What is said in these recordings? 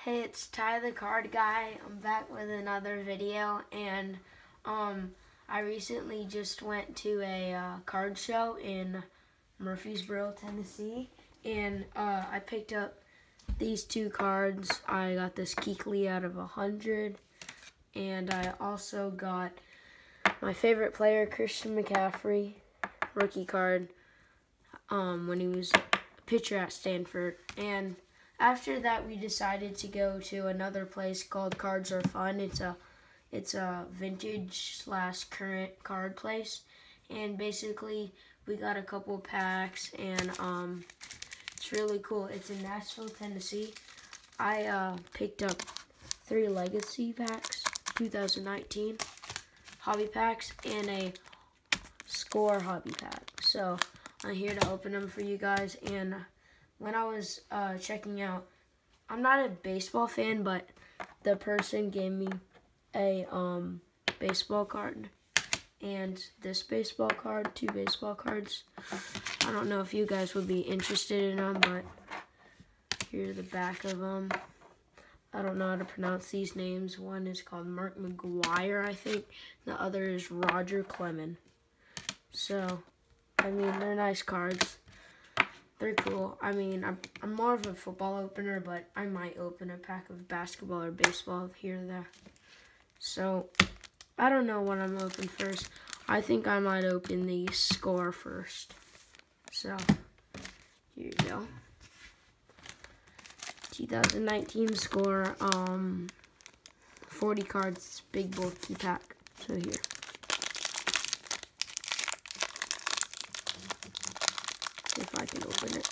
Hey, it's Ty the Card Guy. I'm back with another video, and I recently just went to a card show in Murfreesboro, Tennessee, and I picked up these two cards. I got this Kuechly out of 100, and I also got my favorite player, Christian McCaffrey, rookie card, when he was a pitcher at Stanford. And after that, we decided to go to another place called Cards Are Fun. It's a vintage / current card place, and basically we got a couple packs, and it's really cool. It's in Nashville, Tennessee. I picked up 3 Legacy packs, 2019 hobby packs, and a Score hobby pack. So I'm here to open them for you guys. And when I was checking out, I'm not a baseball fan, but the person gave me a baseball card and this baseball card, 2 baseball cards. I don't know if you guys would be interested in them, but here's the back of them. I don't know how to pronounce these names. One is called Mark McGwire, I think. The other is Roger Clemens. So, I mean, they're nice cards. They're cool. I mean, I'm more of a football opener, but I might open a pack of basketball or baseball here or there. So, I don't know what I'm going to open first. I think I might open the Score first. So, here you go. 2019 Score, 40 cards, big bulky pack. So here. If I can open it.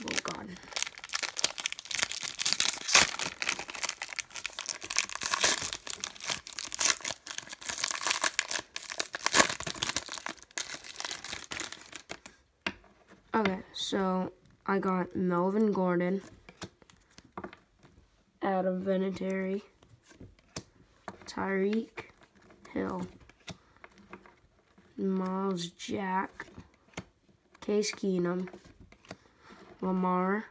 Oh God. Okay, so I got Melvin Gordon, Adam Vinatieri, Tyreek Hill, Miles Jack, Case Keenum, Lamar.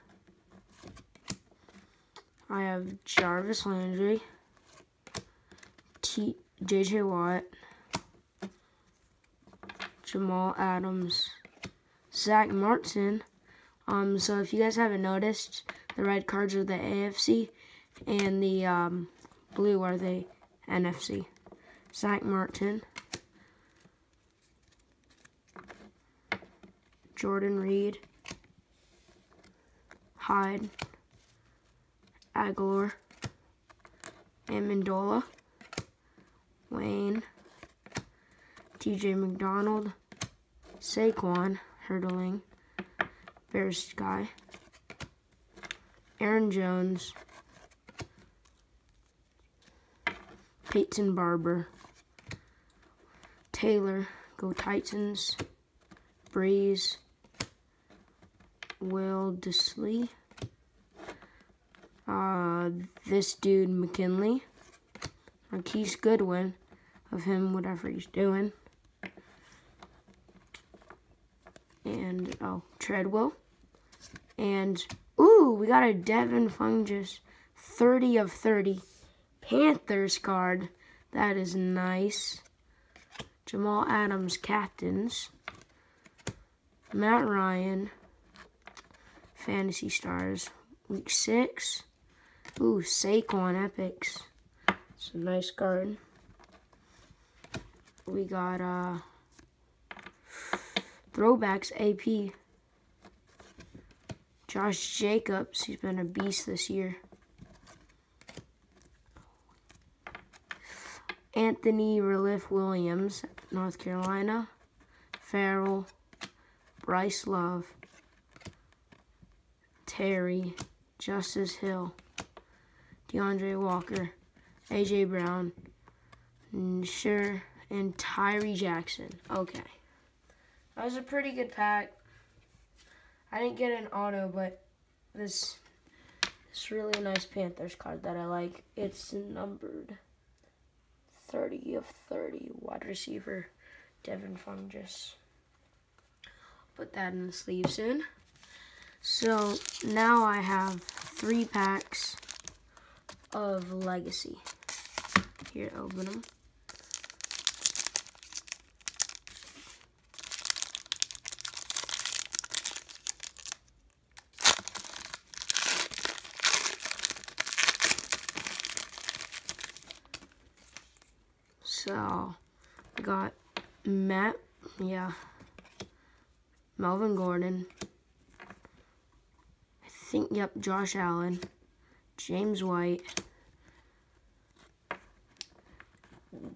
I have Jarvis Landry, J.J. Watt, Jamal Adams, Zach Martin. So if you guys haven't noticed, the red cards are the AFC and the blue are the NFC. Zach Martin, Jordan Reed, Hyde, Aguilar, Amendola, Wayne, TJ McDonald, Saquon, Hurdling, Bears guy, Aaron Jones, Peyton Barber, Taylor, go Titans, Breeze, Will Dissly, this dude McKinley, Marquise Goodwin, of him whatever he's doing, and Treadwell, and ooh, we got a Devin Funchess 30 of 30 Panthers card. That is nice. Jamal Adams captains, Matt Ryan, Fantasy Stars, Week 6. Ooh, Saquon Epics. It's a nice card. We got Throwbacks AP. Josh Jacobs, he's been a beast this year. Anthony Relief Williams, North Carolina. Farrell, Bryce Love, Terry, Justice Hill, DeAndre Walker, A.J. Brown, Sure, and Tyree Jackson. Okay. That was a pretty good pack. I didn't get an auto, but this really nice Panthers card that I like. It's numbered 30 of 30, wide receiver, Devin Funchess. Put that in the sleeve soon. So now I have 3 packs of Legacy. Here, open them. So, I got Melvin Gordon. I think, Josh Allen, James White,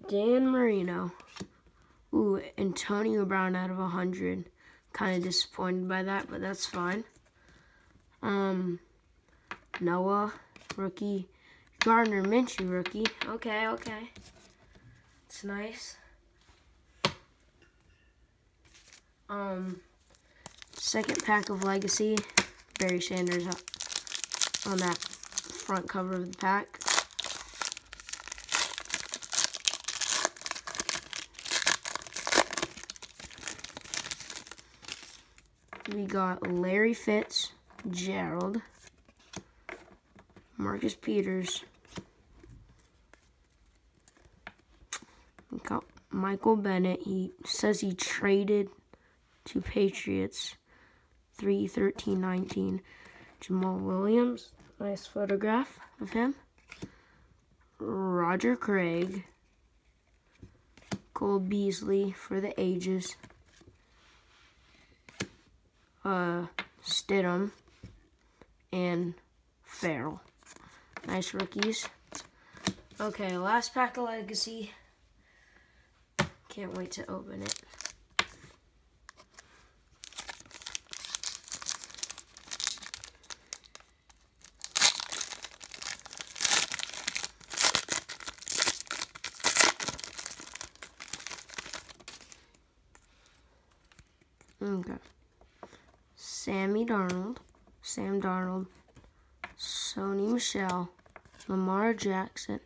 Dan Marino. Ooh, Antonio Brown out of 100. Kind of disappointed by that, but that's fine. Noah, rookie. Gardner Minshew, rookie. Okay. It's nice. Second pack of Legacy. Barry Sanders on that front cover of the pack. We got Larry Fitzgerald, Marcus Peters, we got Michael Bennett. He says he traded to Patriots, 3/13/19. Jamal Williams, nice photograph of him. Roger Craig, Cole Beasley for the ages. Stidham and Farrell. Nice rookies. Okay, last pack of Legacy. Can't wait to open it. Okay. Sam Darnold, Sony Michel, Lamar Jackson,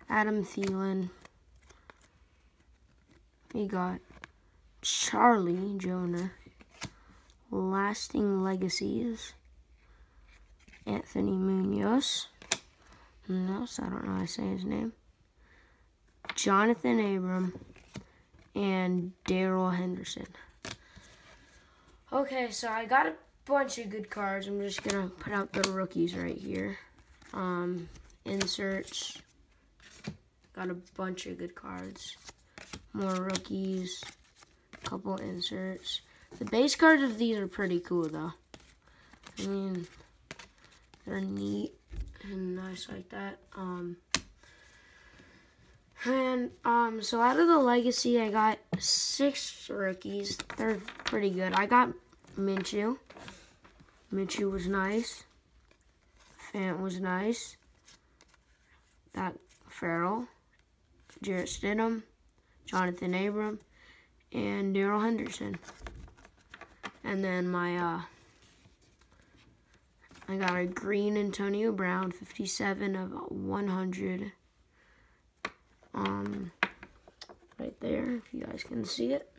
Adam Thielen. We got Charlie Joner, Lasting Legacies, Anthony Munoz, I don't know how to say his name, Jonathan Abram, and Darrell Henderson. Okay, so I got a bunch of good cards. I'm just gonna put out the rookies right here. Inserts. Got a bunch of good cards. More rookies. A couple inserts. The base cards of these are pretty cool, though. I mean, they're neat and nice like that. So out of the Legacy, I got 6 rookies. They're pretty good. I got Minshew. Minshew was nice. Fant was nice. Got Farrell, Jarrett Stidham, Jonathan Abram, and Darrell Henderson. And then I got a green Antonio Brown, 57 of 100. Right there, if you guys can see it.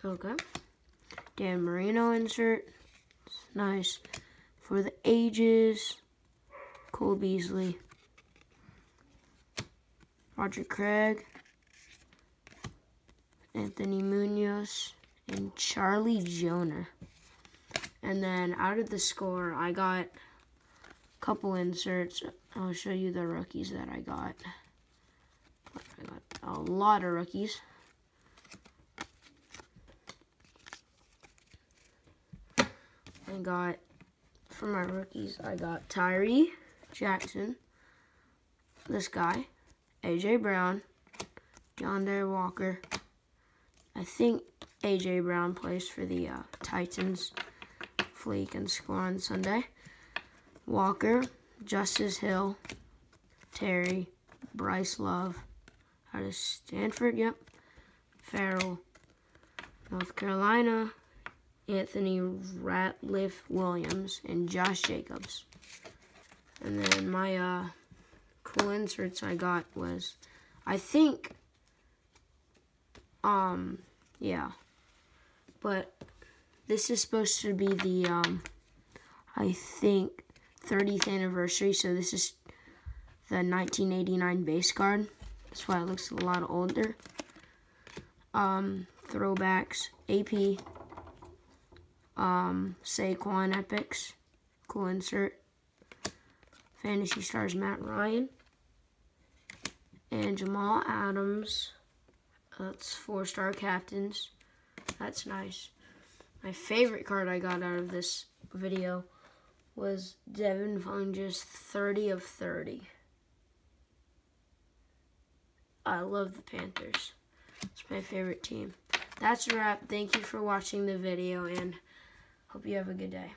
Okay. Dan Marino insert. It's nice. For the ages, Cole Beasley, Roger Craig, Anthony Munoz, and Charlie Joner. And then out of the score, I got a couple inserts. I'll show you the rookies that I got. I got a lot of rookies. For my rookies, I got Tyree Jackson, this guy, A.J. Brown, DeAndre Walker. I think A.J. Brown plays for the Titans. Hopefully he can score on Sunday. Walker, Justice Hill, Terry, Bryce Love, out of Stanford, Farrell, North Carolina, Anthony Ratliff Williams, and Josh Jacobs. And then my cool inserts I got was, I think, but this is supposed to be the, I think, 30th anniversary. So this is the 1989 base card. That's why it looks a lot older. Throwbacks, AP, Saquon Epics, cool insert. Fantasy Stars Matt Ryan, and Jamal Adams. That's 4-star captains. That's nice. My favorite card I got out of this video was Devin Funchess 30 of 30. I love the Panthers. It's my favorite team. That's a wrap. Thank you for watching the video, and hope you have a good day.